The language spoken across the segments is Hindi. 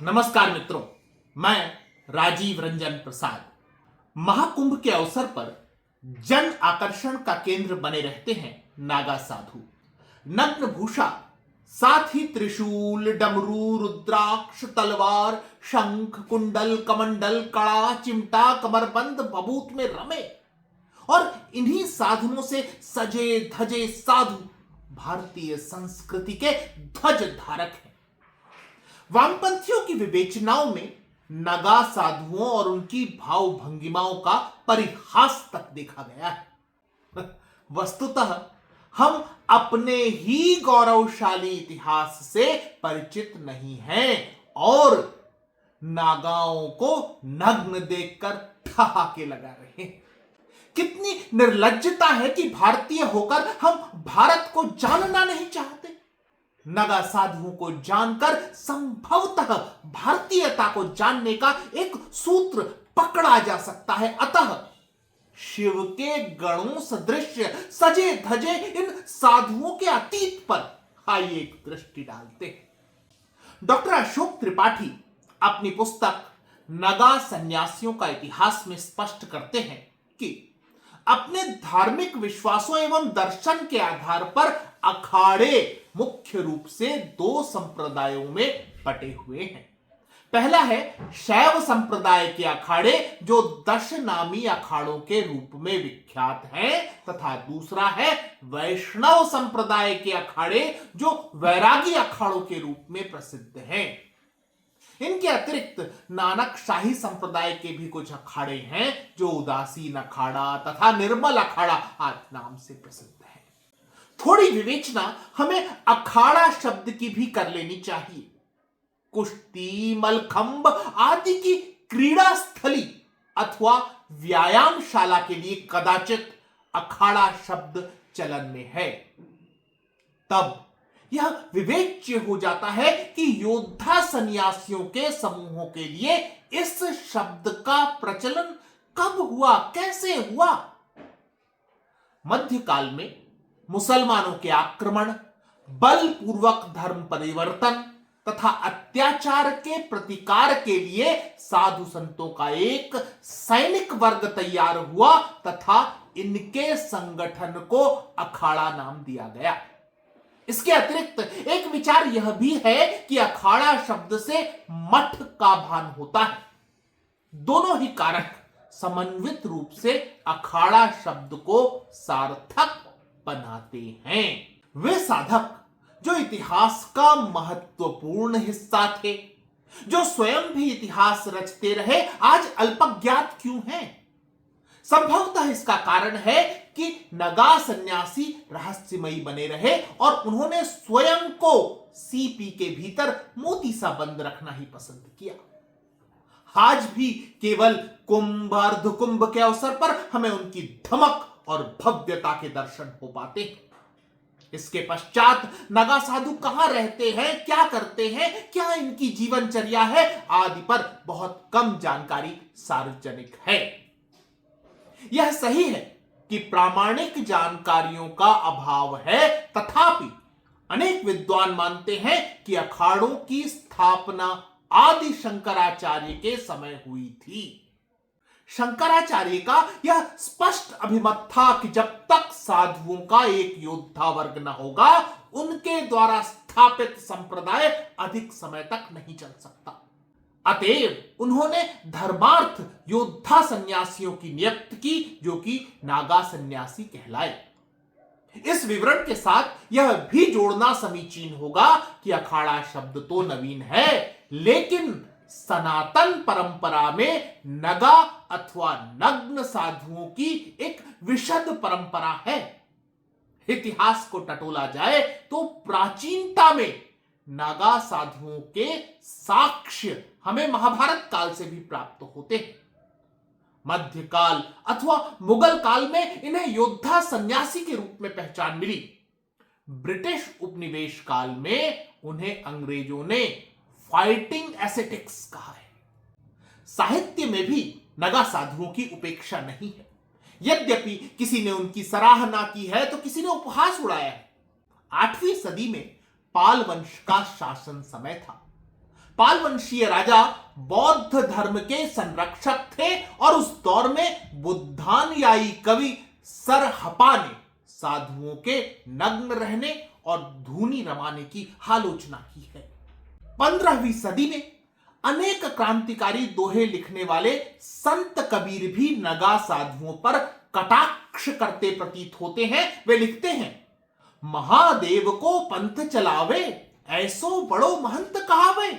नमस्कार मित्रों, मैं राजीव रंजन प्रसाद। महाकुंभ के अवसर पर जन आकर्षण का केंद्र बने रहते हैं नागा साधु। नग्न भूषा, साथ ही त्रिशूल, डमरू, रुद्राक्ष, तलवार, शंख, कुंडल, कमंडल, कड़ा, चिमटा, कमरबंद, भभूत में रमे और इन्हीं साधनों से सजे धजे साधु भारतीय संस्कृति के ध्वज धारक हैं। वामपंथियों की विवेचनाओं में नगा साधुओं और उनकी भाव भंगिमाओं का परिहास तक देखा गया है। वस्तुतः हम अपने ही गौरवशाली इतिहास से परिचित नहीं हैं और नागाओं को नग्न देखकर ठहाके लगा रहे हैं। कितनी निर्लज्जता है कि भारतीय होकर हम भारत को जानना नहीं चाहते। नगा साधुओं को जानकर संभवतः भारतीयता को जानने का एक सूत्र पकड़ा जा सकता है। अतः शिव के गणों सदृश सजे धजे इन साधुओं के अतीत पर आइए एक दृष्टि डालते हैं। डॉक्टर अशोक त्रिपाठी अपनी पुस्तक नगा सन्यासियों का इतिहास में स्पष्ट करते हैं कि अपने धार्मिक विश्वासों एवं दर्शन के आधार पर अखाड़े मुख्य रूप से दो संप्रदायों में बटे हुए हैं। पहला है शैव संप्रदाय के अखाड़े जो 10 नामी अखाड़ों के रूप में विख्यात हैं, तथा दूसरा है वैष्णव संप्रदाय के अखाड़े जो वैरागी अखाड़ों के रूप में प्रसिद्ध हैं। इनके अतिरिक्त नानक शाही संप्रदाय के भी कुछ अखाड़े हैं जो उदासीन अखाड़ा तथा निर्मल अखाड़ा आदि नाम से प्रसिद्ध है। थोड़ी विवेचना हमें अखाड़ा शब्द की भी कर लेनी चाहिए। कुश्ती, मलखंब आदि की क्रीड़ा स्थली अथवा व्यायामशाला के लिए कदाचित अखाड़ा शब्द चलन में है। तब यह विवेच्य हो जाता है कि योद्धा सन्यासियों के समूहों के लिए इस शब्द का प्रचलन कब हुआ, कैसे हुआ। मध्यकाल में मुसलमानों के आक्रमण, बलपूर्वक धर्म परिवर्तन तथा अत्याचार के प्रतिकार के लिए साधु संतों का एक सैनिक वर्ग तैयार हुआ तथा इनके संगठन को अखाड़ा नाम दिया गया। इसके अतिरिक्त एक विचार यह भी है कि अखाड़ा शब्द से मठ का भान होता है। दोनों ही कारक समन्वित रूप से अखाड़ा शब्द को सार्थक बनाते हैं। वे साधक जो इतिहास का महत्वपूर्ण हिस्सा थे, जो स्वयं भी इतिहास रचते रहे, आज अल्पज्ञात क्यों हैं? संभवतः इसका कारण है कि नगा सन्यासी रहस्यमयी बने रहे और उन्होंने स्वयं को सीपी के भीतर मोती सा बंद रखना ही पसंद किया। आज भी केवल कुंभ, अर्धकुंभ के अवसर पर हमें उनकी धमक और भव्यता के दर्शन हो पाते हैं। इसके पश्चात नगा साधु कहां रहते हैं, क्या करते हैं, क्या इनकी जीवनचर्या है आदि पर बहुत कम जानकारी सार्वजनिक है। यह सही है कि प्रामाणिक जानकारियों का अभाव है, तथापि अनेक विद्वान मानते हैं कि अखाड़ों की स्थापना आदि शंकराचार्य के समय हुई थी। शंकराचार्य का यह स्पष्ट अभिमत था कि जब तक साधुओं का एक योद्धा वर्ग न होगा, उनके द्वारा स्थापित संप्रदाय अधिक समय तक नहीं चल सकता। अतएव उन्होंने धर्मार्थ योद्धा सन्यासियों की नियुक्ति की, जो कि नागा सन्यासी कहलाए। इस विवरण के साथ यह भी जोड़ना समीचीन होगा कि अखाड़ा शब्द तो नवीन है, लेकिन सनातन परंपरा में नगा अथवा नग्न साधुओं की एक विशद परंपरा है। इतिहास को टटोला जाए तो प्राचीनता में नागा साधुओं के साक्ष्य हमें महाभारत काल से भी प्राप्त होते हैं। मध्यकाल अथवा मुगल काल में इन्हें योद्धा सन्यासी के रूप में पहचान मिली। ब्रिटिश उपनिवेश काल में उन्हें अंग्रेजों ने फाइटिंग एसेटिक्स कहा है। साहित्य में भी नगा साधुओं की उपेक्षा नहीं है। यद्यपि किसी ने उनकी सराहना की है तो किसी ने उपहास उड़ाया है। 8वीं सदी में पाल वंश का शासन समय था। पालवंशीय राजा बौद्ध धर्म के संरक्षक थे और उस दौर में बुद्धानुयायी कवि सरहपा ने साधुओं के नग्न रहने और धूनी रमाने की आलोचना की है। 15वीं सदी में अनेक क्रांतिकारी दोहे लिखने वाले संत कबीर भी नगा साधुओं पर कटाक्ष करते प्रतीत होते हैं। वे लिखते हैं, महादेव को पंथ चलावे, ऐसो बड़ो महंत कहावे,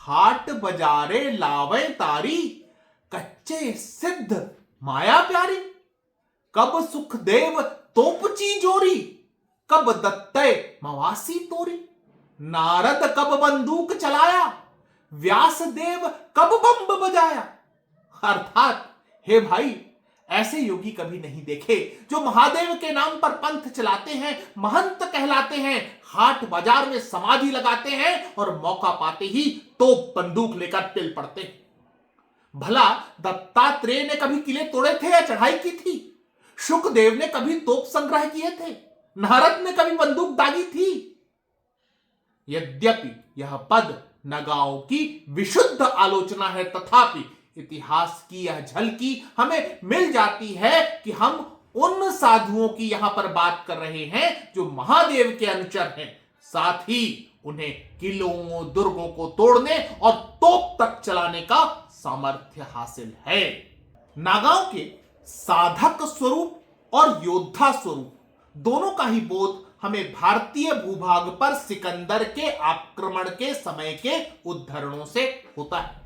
हाट बजारे लावे तारी, कच्चे सिद्ध माया प्यारी, कब सुखदेव तोपची जोरी, कब दत्ते मवासी तोरी, नारद कब बंदूक चलाया, व्यासदेव कब बम बजाया। अर्थात हे भाई, ऐसे योगी कभी नहीं देखे जो महादेव के नाम पर पंथ चलाते हैं, महंत कहलाते हैं, हाट बाजार में समाधि लगाते हैं और मौका पाते ही तोप बंदूक लेकर तिल पड़ते हैं। भला दत्तात्रेय ने कभी किले तोड़े थे या चढ़ाई की थी? शुकदेव ने कभी तोप संग्रह किए थे? नारद ने कभी बंदूक दागी थी? यद्यपि यह पद नगाओं की विशुद्ध आलोचना है, तथापि इतिहास की यह झलकी हमें मिल जाती है कि हम उन साधुओं की यहां पर बात कर रहे हैं जो महादेव के अनुचर हैं, साथ ही उन्हें किलों दुर्गों को तोड़ने और तोप तक चलाने का सामर्थ्य हासिल है। नागाओं के साधक स्वरूप और योद्धा स्वरूप दोनों का ही बोध हमें भारतीय भूभाग पर सिकंदर के आक्रमण के समय के उद्धरणों से होता है।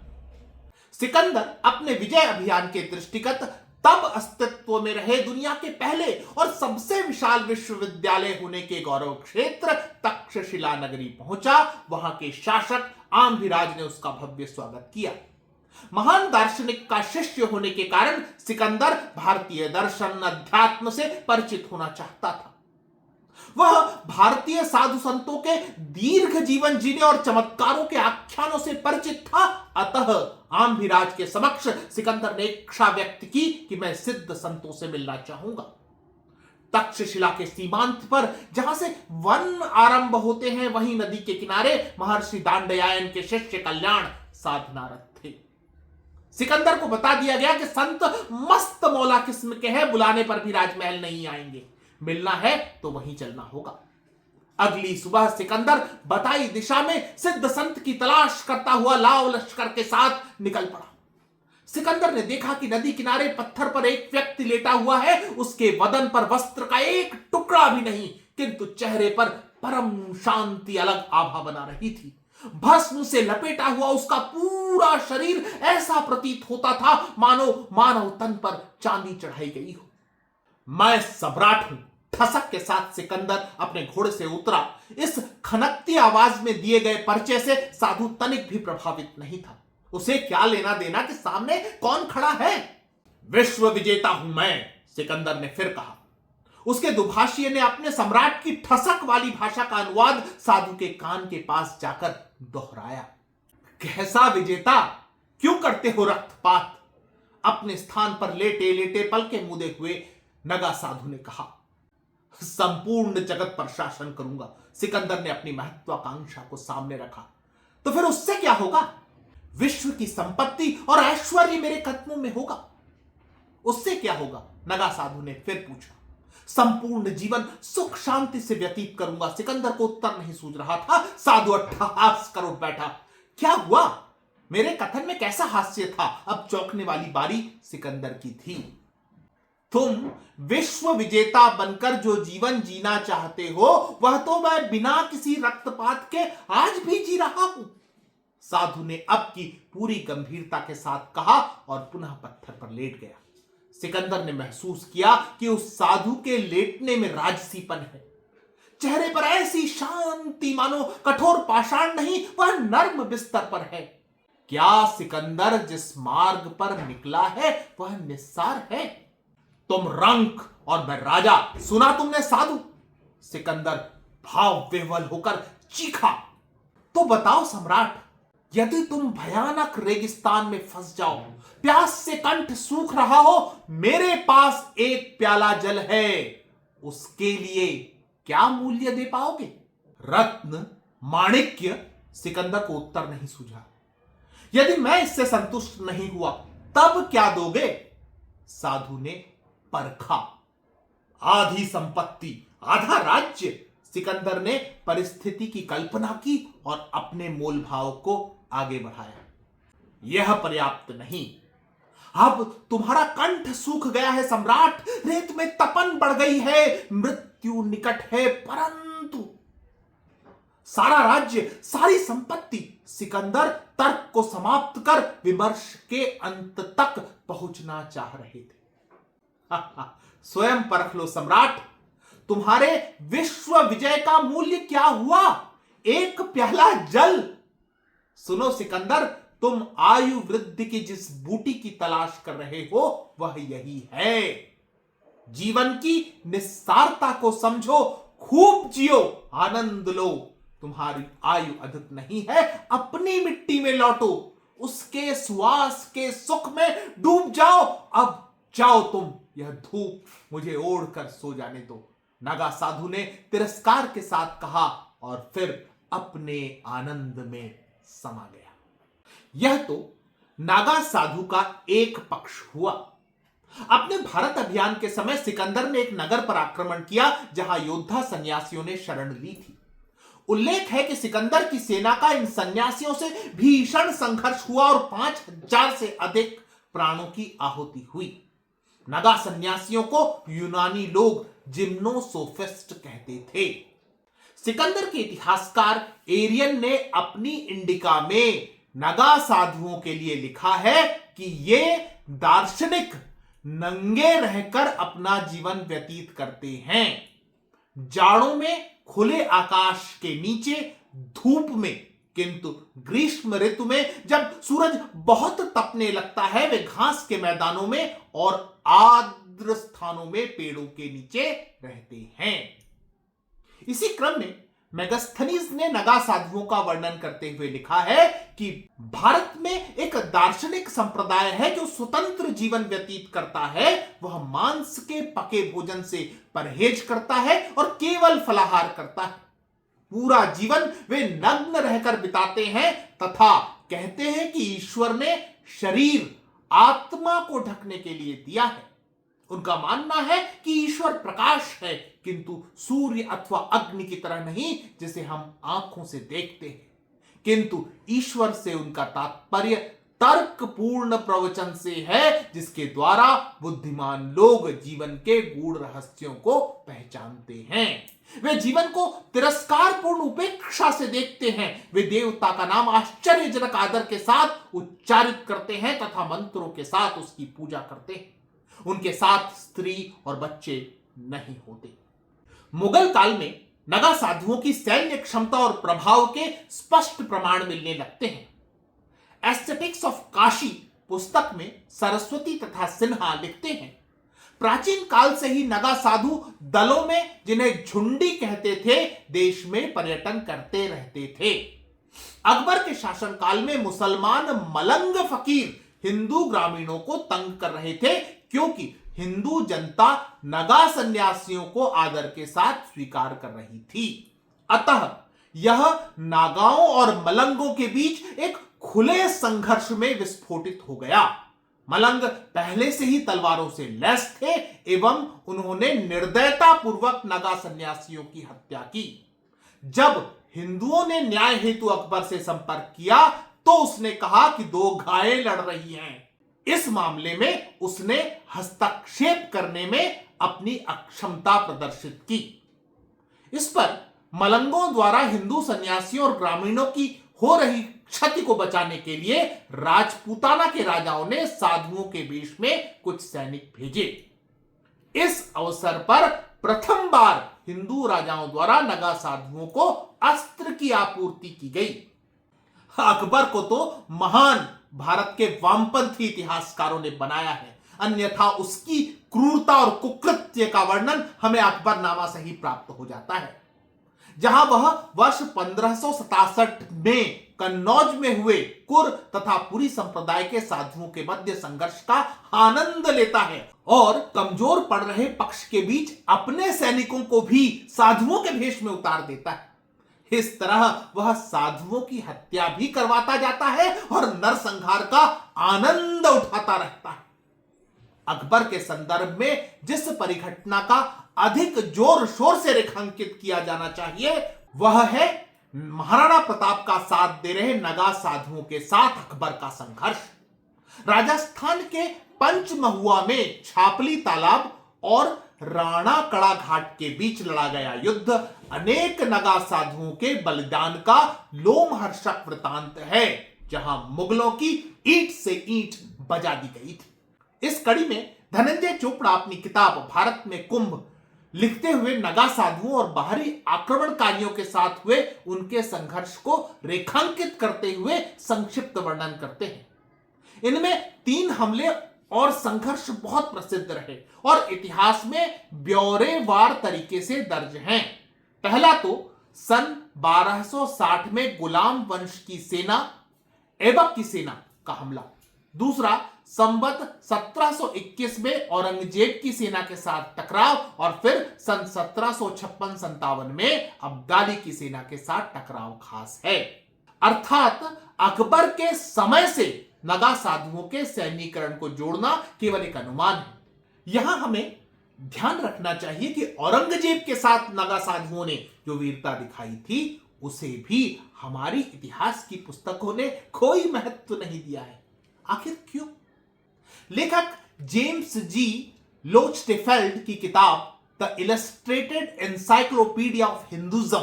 सिकंदर अपने विजय अभियान के दृष्टिगत तब अस्तित्व में रहे दुनिया के पहले और सबसे विशाल विश्वविद्यालय होने के गौरव क्षेत्र तक्षशिला नगरी पहुंचा। वहां के शासक आम्भिराज ने उसका भव्य स्वागत किया। महान दार्शनिक का शिष्य होने के कारण सिकंदर भारतीय दर्शन अध्यात्म से परिचित होना चाहता था। वह भारतीय साधु संतों के दीर्घ जीवन जीने और चमत्कारों के आख्यानों से परिचित था। अतः आम्भिराज के समक्ष सिकंदर ने इच्छा व्यक्त की कि मैं सिद्ध संतों से मिलना चाहूंगा। तक्षशिला के सीमांत पर जहां से वन आरंभ होते हैं, वहीं नदी के किनारे महर्षि दांडयायन के शिष्य कल्याण साधनारत थे। सिकंदर को बता दिया गया कि संत मस्त मौला किस्म के हैं, बुलाने पर भी राजमहल नहीं आएंगे, मिलना है तो वहीं चलना होगा। अगली सुबह सिकंदर बताई दिशा में सिद्ध संत की तलाश करता हुआ लाव लश्कर के साथ निकल पड़ा। सिकंदर ने देखा कि नदी किनारे पत्थर पर एक व्यक्ति लेटा हुआ है। उसके बदन पर वस्त्र का एक टुकड़ा भी नहीं, किंतु चेहरे पर परम शांति अलग आभा बना रही थी। भस्म से लपेटा हुआ उसका पूरा शरीर ऐसा प्रतीत होता था मानो मानव तन पर चांदी चढ़ाई गई हो। मैं सम्राट हूं, ठसक के साथ सिकंदर अपने घोड़े से उतरा। इस खनकती आवाज में दिए गए परिचय से साधु तनिक भी प्रभावित नहीं था। उसे क्या लेना देना कि सामने कौन खड़ा है। विश्व विजेता हूं मैं, सिकंदर ने फिर कहा। उसके दुभाषिये ने अपने सम्राट की ठसक वाली भाषा का अनुवाद साधु के कान के पास जाकर दोहराया। कैसा विजेता, क्यों करते हो रक्तपात? अपने स्थान पर लेटे लेटे पलके मूंदे हुए नगा साधु ने कहा। संपूर्ण जगत पर शासन करूंगा। सिकंदर ने अपनी महत्वाकांक्षा को सामने रखा। तो फिर उससे क्या होगा? विश्व की संपत्ति और ऐश्वर्य मेरे कदमों में होगा। उससे क्या होगा? नगा साधु ने फिर पूछा। संपूर्ण जीवन सुख शांति से व्यतीत करूंगा। सिकंदर को उत्तर नहीं सूझ रहा था। साधु अट्ठहास कर उठ बैठा। क्या हुआ? मेरे कथन में कैसा हास्य था? अब चौंकने वाली बारी सिकंदर की थी। तुम विश्व विजेता बनकर जो जीवन जीना चाहते हो, वह तो मैं बिना किसी रक्तपात के आज भी जी रहा हूं, साधु ने अब की पूरी गंभीरता के साथ कहा और पुनः पत्थर पर लेट गया। सिकंदर ने महसूस किया कि उस साधु के लेटने में राजसीपन है। चेहरे पर ऐसी शांति मानो कठोर पाषाण नहीं, वह नर्म बिस्तर पर है। क्या सिकंदर जिस मार्ग पर निकला है वह निस्सार है? तुम रंक और मैं राजा, सुना तुमने साधु? सिकंदर भाव विह्वल होकर चीखा। तो बताओ सम्राट, यदि तुम भयानक रेगिस्तान में फंस जाओ, प्यास से कंठ सूख रहा हो, मेरे पास एक प्याला जल है, उसके लिए क्या मूल्य दे पाओगे? रत्न, माणिक्य, सिकंदर को उत्तर नहीं सूझा। यदि मैं इससे संतुष्ट नहीं हुआ तब क्या दोगे? साधु ने परखा। आधी संपत्ति, आधा राज्य। सिकंदर ने परिस्थिति की कल्पना की और अपने मोल भाव को आगे बढ़ाया। यह पर्याप्त नहीं। अब तुम्हारा कंठ सूख गया है सम्राट, रेत में तपन बढ़ गई है, मृत्यु निकट है, परंतु सारा राज्य, सारी संपत्ति। सिकंदर तर्क को समाप्त कर विमर्श के अंत तक पहुंचना चाह रहे थे। स्वयं परख लो सम्राट, तुम्हारे विश्व विजय का मूल्य क्या हुआ? एक प्याला जल। सुनो सिकंदर, तुम आयु वृद्धि की जिस बूटी की तलाश कर रहे हो वह यही है। जीवन की निस्सारता को समझो, खूब जियो, आनंद लो। तुम्हारी आयु अधिक नहीं है, अपनी मिट्टी में लौटो, उसके सुवास के सुख में डूब जाओ। अब जाओ तुम, यह धूप मुझे ओढ़ कर सो जाने दो। नागा साधु ने तिरस्कार के साथ कहा और फिर अपने आनंद में समा गया। यह तो नागा साधु का एक पक्ष हुआ। अपने भारत अभियान के समय सिकंदर ने एक नगर पर आक्रमण किया जहां योद्धा सन्यासियों ने शरण ली थी। उल्लेख है कि सिकंदर की सेना का इन सन्यासियों से भीषण संघर्ष हुआ और 5000 से अधिक प्राणों की आहुति हुई। नागा सन्यासियों को यूनानी लोग जिम्नोसोफिस्ट कहते थे। सिकंदर के इतिहासकार एरियन ने अपनी इंडिका में नागा साधुओं के लिए लिखा है कि ये दार्शनिक नंगे रहकर अपना जीवन व्यतीत करते हैं, जाड़ों में खुले आकाश के नीचे धूप में, किंतु ग्रीष्म ऋतु में जब सूरज बहुत तपने लगता है वे घास के मैदानों में और आर्द्र स्थानों में पेड़ों के नीचे रहते हैं। इसी क्रम में मेगास्थनीज ने नागा साधुओं का वर्णन करते हुए लिखा है कि भारत में एक दार्शनिक संप्रदाय है जो स्वतंत्र जीवन व्यतीत करता है। वह मांस के पके भोजन से परहेज करता है और केवल फलाहार करता है। पूरा जीवन वे नग्न रहकर बिताते हैं तथा कहते हैं कि ईश्वर ने शरीर आत्मा को ढकने के लिए दिया है। उनका मानना है कि ईश्वर प्रकाश है, किंतु सूर्य अथवा अग्नि की तरह नहीं जिसे हम आंखों से देखते हैं, किंतु ईश्वर से उनका तात्पर्य तर्कपूर्ण प्रवचन से है जिसके द्वारा बुद्धिमान लोग जीवन के गूढ़ रहस्यों को पहचानते हैं। वे जीवन को तिरस्कारपूर्ण उपेक्षा से देखते हैं। वे देवता का नाम आश्चर्यजनक आदर के साथ उच्चारित करते हैं तथा मंत्रों के साथ उसकी पूजा करते हैं। उनके साथ स्त्री और बच्चे नहीं होते। मुगल काल में नागा साधुओं की सैन्य क्षमता और प्रभाव के स्पष्ट प्रमाण मिलने लगते हैं। एस्थेटिक्स ऑफ काशी पुस्तक में सरस्वती तथा सिन्हा लिखते हैं, प्राचीन काल से ही नागा साधु दलों में, जिन्हें झुंडी कहते थे, देश में पर्यटन करते रहते थे। अकबर के शासनकाल में मुसलमान मलंग फकीर हिंदू ग्रामीणों को तंग कर रहे थे, क्योंकि हिंदू जनता नागा सन्यासियों को आदर के साथ स्वीकार कर रही थी। अतः यह नागाओं और मलंगों के बीच एक खुले संघर्ष में विस्फोटित हो गया। मलंग पहले से ही तलवारों से लैस थे एवं उन्होंने निर्दयता पूर्वक नागा सन्यासियों की हत्या की। जब हिंदुओं ने न्याय हेतु अकबर से संपर्क किया तो उसने कहा कि दो गायें लड़ रही हैं। इस मामले में उसने हस्तक्षेप करने में अपनी अक्षमता प्रदर्शित की। इस पर मलंगों द्वारा हिंदू सन्यासियों और ग्रामीणों की हो रही क्षति को बचाने के लिए राजपूताना के राजाओं ने साधुओं के वेश में कुछ सैनिक भेजे। इस अवसर पर प्रथम बार हिंदू राजाओं द्वारा नागा साधुओं को अस्त्र की आपूर्ति की गई। अकबर को तो महान भारत के वामपंथी इतिहासकारों ने बनाया है, अन्यथा उसकी क्रूरता और कुकृत्य का वर्णन हमें अकबरनामा से ही प्राप्त हो जाता है, जहां वह वर्ष 1567 में कन्नौज में हुए कुर तथा पुरी संप्रदाय के साधुओं के मध्य संघर्ष का आनंद लेता है और कमजोर पड़ रहे पक्ष के बीच अपने सैनिकों को भी साधुओं के भेष में उतार देता है। इस तरह वह साधुओं की हत्या भी करवाता जाता है और नरसंहार का आनंद उठाता रहता है। अकबर के संदर्भ में जिस परिघटना का अधिक जोर शोर से रेखांकित किया जाना चाहिए वह है महाराणा प्रताप का साथ दे रहे नगा साधुओं के साथ अकबर का संघर्ष। राजस्थान के पंचमहुआ में छापली तालाब और राणा कड़ा घाट के बीच लड़ा गया युद्ध अनेक नगा साधुओं के बलिदान का लोमहर्षक वृतांत है, जहां मुगलों की ईंट से ईंट बजा दी गई थी। इस कड़ी में धनंजय चोपड़ा अपनी किताब भारत में कुंभ लिखते हुए नगा साधुओं और बाहरी आक्रमणकारियों के साथ हुए उनके संघर्ष को रेखांकित करते हुए संक्षिप्त वर्णन करते हैं। इनमें 3 हमले और संघर्ष बहुत प्रसिद्ध रहे और इतिहास में ब्यौरेवार तरीके से दर्ज हैं। पहला तो सन 1260 में गुलाम वंश की सेना ऐबक की सेना का हमला, दूसरा संवत 1721 में औरंगजेब की सेना के साथ टकराव और फिर सन 1756-57 में अब्दाली की सेना के साथ टकराव खास है। अर्थात अकबर के समय से नगा साधुओं के सैन्यीकरण को जोड़ना केवल एक अनुमान है। यहां हमें ध्यान रखना चाहिए कि औरंगजेब के साथ नगा साधुओं ने जो वीरता दिखाई थी उसे भी हमारी इतिहास की पुस्तकों ने कोई महत्व नहीं दिया है। आखिर क्यों? लेखक जेम्स जी लोचटेफेल्ड की किताब the illustrated encyclopedia of Hinduism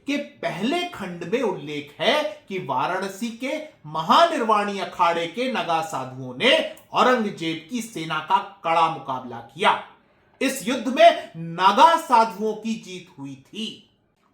के पहले खंड में उल्लेख है कि वाराणसी के महानिर्वाणी अखाड़े के नगा साधुओं ने औरंगजेब की सेना का कड़ा मुकाबला किया। इस युद्ध में नागा साधुओं की जीत हुई थी।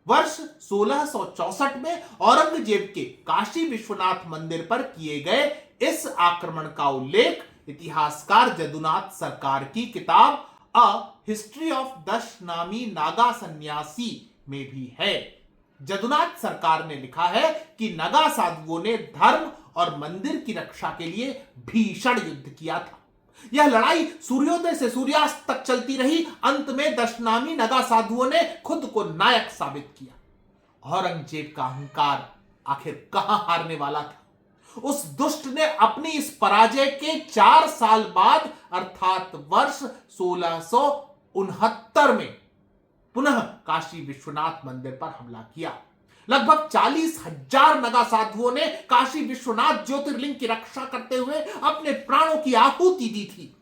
वर्ष 1664 में औरंगजेब के काशी विश्वनाथ मंदिर पर किए गए इस आक्रमण का उल्लेख इतिहासकार जदुनाथ सरकार की किताब अ हिस्ट्री ऑफ 10 नामी नागा सन्यासी में भी है। जदुनाथ सरकार ने लिखा है कि नगा साधुओं ने धर्म और मंदिर की रक्षा के लिए भीषण युद्ध किया था। यह लड़ाई सूर्योदय से सूर्यास्त तक चलती रही। अंत में 10 नामी नगा साधुओं ने खुद को नायक साबित किया। औरंगजेब का अहंकार आखिर कहां हारने वाला था? उस दुष्ट ने अपनी इस पराजय के 4 साल बाद अर्थात वर्ष 1669 में पुनः काशी विश्वनाथ मंदिर पर हमला किया। लगभग 40,000 नगा साधुओं ने काशी विश्वनाथ ज्योतिर्लिंग की रक्षा करते हुए अपने प्राणों की आहुति दी थी।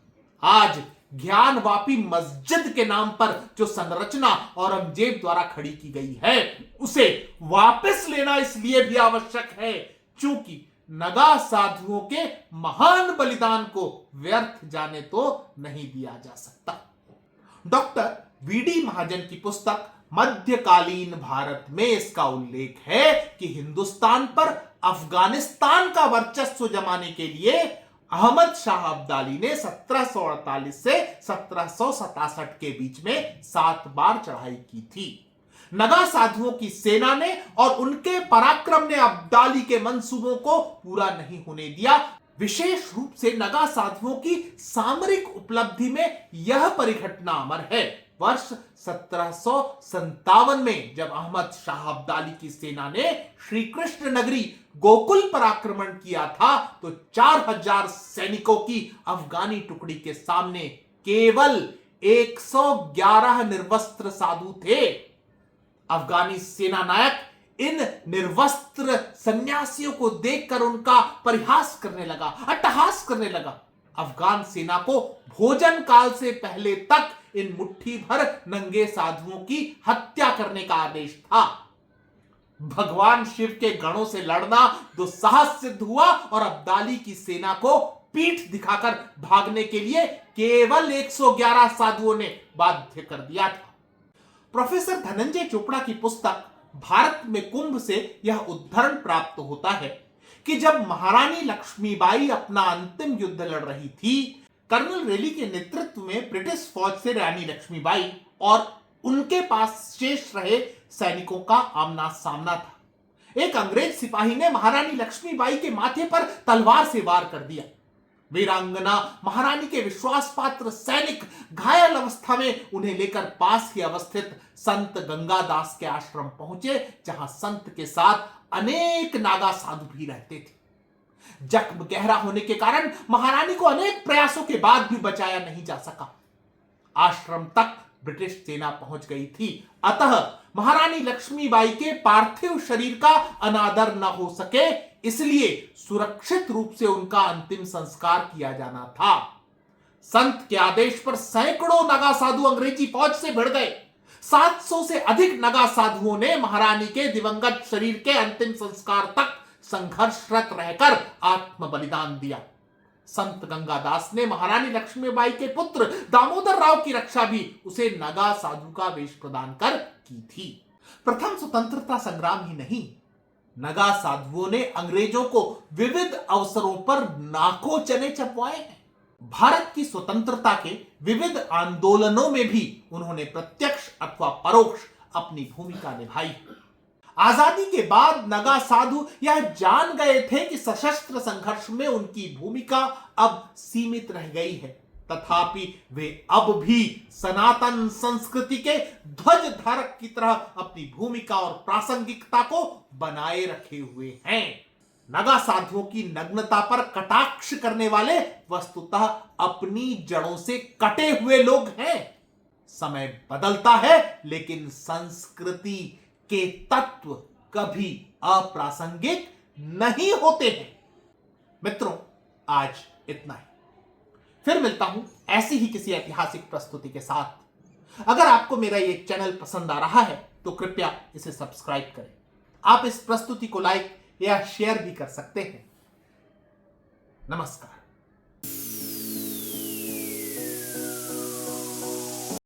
आज ज्ञानवापी मस्जिद के नाम पर जो संरचना औरंगजेब द्वारा खड़ी की गई है उसे वापस लेना इसलिए भी आवश्यक है क्योंकि नगा साधुओं के महान बलिदान को व्यर्थ जाने तो नहीं दिया जा सकता। डॉक्टर वीडी महाजन की पुस्तक मध्यकालीन भारत में इसका उल्लेख है कि हिंदुस्तान पर अफगानिस्तान का वर्चस्व जमाने के लिए अहमद शाह अब्दाली ने 1748 से 1767 के बीच में 7 बार चढ़ाई की थी। नगा साधुओं की सेना ने और उनके पराक्रम ने अब्दाली के मंसूबों को पूरा नहीं होने दिया। विशेष रूप से नगा साधुओं की सामरिक उपलब्धि में यह परिघटना अमर है। वर्ष 1757 में जब अहमद शाह अब्दाली की सेना ने श्री कृष्ण नगरी गोकुल पर आक्रमण किया था तो 4000 सैनिकों की अफगानी टुकड़ी के सामने केवल 111 निर्वस्त्र साधु थे। अफगानी सेना नायक इन निर्वस्त्र सन्यासियों को देखकर उनका परिहास करने लगा, अट्टहास करने लगा। अफगान सेना को भोजन काल से पहले तक इन मुट्ठी भर नंगे साधुओं की हत्या करने का आदेश था। भगवान शिव के गणों से लड़ना दुस्साहस सिद्ध हुआ और अब्दाली की सेना को पीठ दिखाकर भागने के लिए केवल 111 साधुओं ने बाध्य कर दिया था। प्रोफेसर धनंजय चोपड़ा की पुस्तक भारत में कुंभ से यह उद्धरण प्राप्त होता है कि जब महारानी लक्ष्मीबाई अपना अंतिम युद्ध लड़ रही थी, कर्नल रेली के नेतृत्व में ब्रिटिश फौज से रानी लक्ष्मीबाई और उनके पास शेष रहे सैनिकों का आमना सामना था। एक अंग्रेज सिपाही ने महारानी लक्ष्मीबाई के माथे पर तलवार से वार कर दिया। वीरांगना महारानी के विश्वास पात्र सैनिक घायल अवस्था में उन्हें लेकर पास ही अवस्थित संत गंगादास के आश्रम पहुंचे, जहां संत के साथ अनेक नागा साधु भी रहते थे। जख्म गहरा होने के कारण महारानी को अनेक प्रयासों के बाद भी बचाया नहीं जा सका। आश्रम तक ब्रिटिश सेना पहुंच गई थी, अतः महारानी लक्ष्मीबाई के पार्थिव शरीर का अनादर न हो सके, इसलिए सुरक्षित रूप से उनका अंतिम संस्कार किया जाना था। संत के आदेश पर सैकड़ों नागा साधु अंग्रेजी फौज से भिड़ गए। 700 से अधिक नागा साधुओं ने महारानी के दिवंगत शरीर के अंतिम संस्कार तक संघर्षरत रहकर आत्म बलिदान दिया। संत गंगादास ने महारानी लक्ष्मीबाई के पुत्र दामोदर राव की रक्षा भी उसे नागा साधु का वेश प्रदान कर की थी। प्रथम स्वतंत्रता संग्राम ही नहीं, नागा साधुओं ने अंग्रेजों को विविध अवसरों पर नाकों चने चपवाए हैं। भारत की स्वतंत्रता के विविध आंदोलनों में भी उन्होंने प्रत्यक्ष अथवा परोक्ष अपनी भूमिका निभाई। आजादी के बाद नागा साधु यह जान गए थे कि सशस्त्र संघर्ष में उनकी भूमिका अब सीमित रह गई है, तथापि वे अब भी सनातन संस्कृति के ध्वज धारक की तरह अपनी भूमिका और प्रासंगिकता को बनाए रखे हुए हैं। नागा साधुओं की नग्नता पर कटाक्ष करने वाले वस्तुतः अपनी जड़ों से कटे हुए लोग हैं। समय बदलता है, लेकिन संस्कृति के तत्व कभी अप्रासंगिक नहीं होते हैं। मित्रों, आज इतना ही। फिर मिलता हूं ऐसी ही किसी ऐतिहासिक प्रस्तुति के साथ। अगर आपको मेरा ये चैनल पसंद आ रहा है तो कृपया इसे सब्सक्राइब करें। आप इस प्रस्तुति को लाइक या शेयर भी कर सकते हैं। नमस्कार।